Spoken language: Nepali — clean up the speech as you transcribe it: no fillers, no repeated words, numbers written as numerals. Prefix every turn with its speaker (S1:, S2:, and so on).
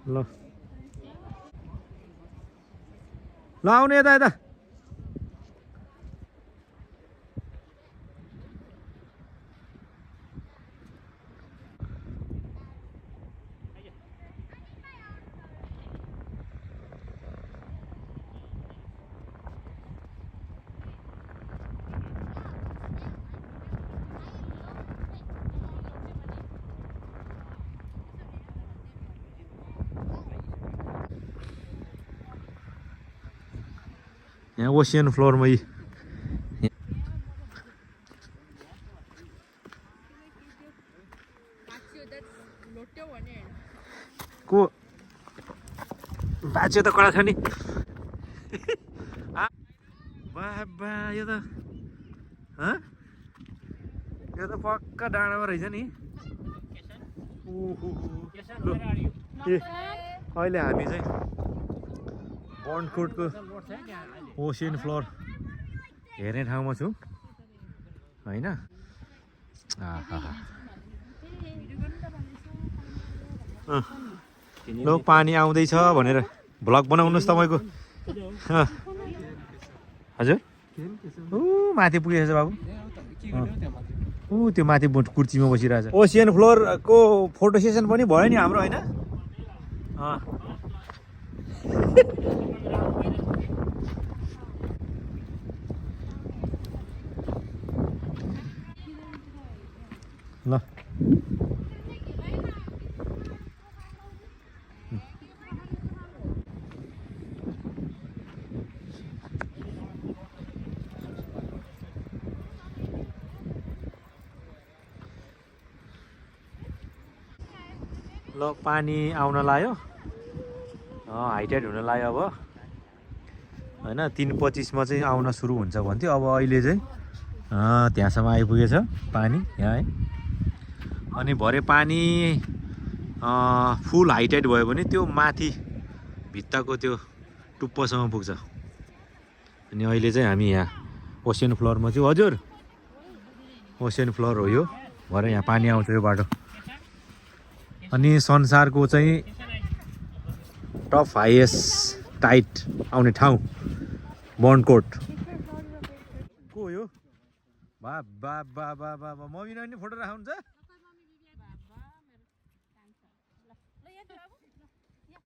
S1: ल ल आउने यता यता यहाँ ओसियन फ्लोरमा यी को बाँच्यो त कडा छ नि बाबा यो त पक्का डाँडामा रहेछ नि ए अहिले हामी चाहिँ बन्डकोटको ओसियन फ्लोर हेर्ने ठाउँमा छु होइन ल पानी आउँदैछ भनेर भ्लग बनाउनुहोस् तपाईँको हजुर माथि पुगेछ बाबु त्यो माथि कुर्चीमा बसिरहेछ ओसियन फ्लोरको फोटो सेसन पनि भयो नि हाम्रो होइन ल ल पानी आउन लाग्यो हाइटाइड हुन लाग्यो अब होइन 3:25 चाहिँ आउन सुरु हुन्छ भन्थ्यो अब अहिले चाहिँ त्यहाँसम्म आइपुगेछ पानी यहाँ है अनि भरे पानी फुल हाइटाइड भयो भने त्यो माथि भित्ताको त्यो टुप्पोसम्म पुग्छ अनि अहिले चाहिँ हामी यहाँ ओसियन फ्लोरमा छु हजुर ओसियन फ्लोर हो यो भरे यहाँ पानी आउँछ यो बाटो अनि संसारको चाहिँ टप हाइएस्ट टाइट आउने ठाउँ बन्डकोट को हो यो बा बा बा बा बा मम्मी नानी फोटो राख्नुहुन्छ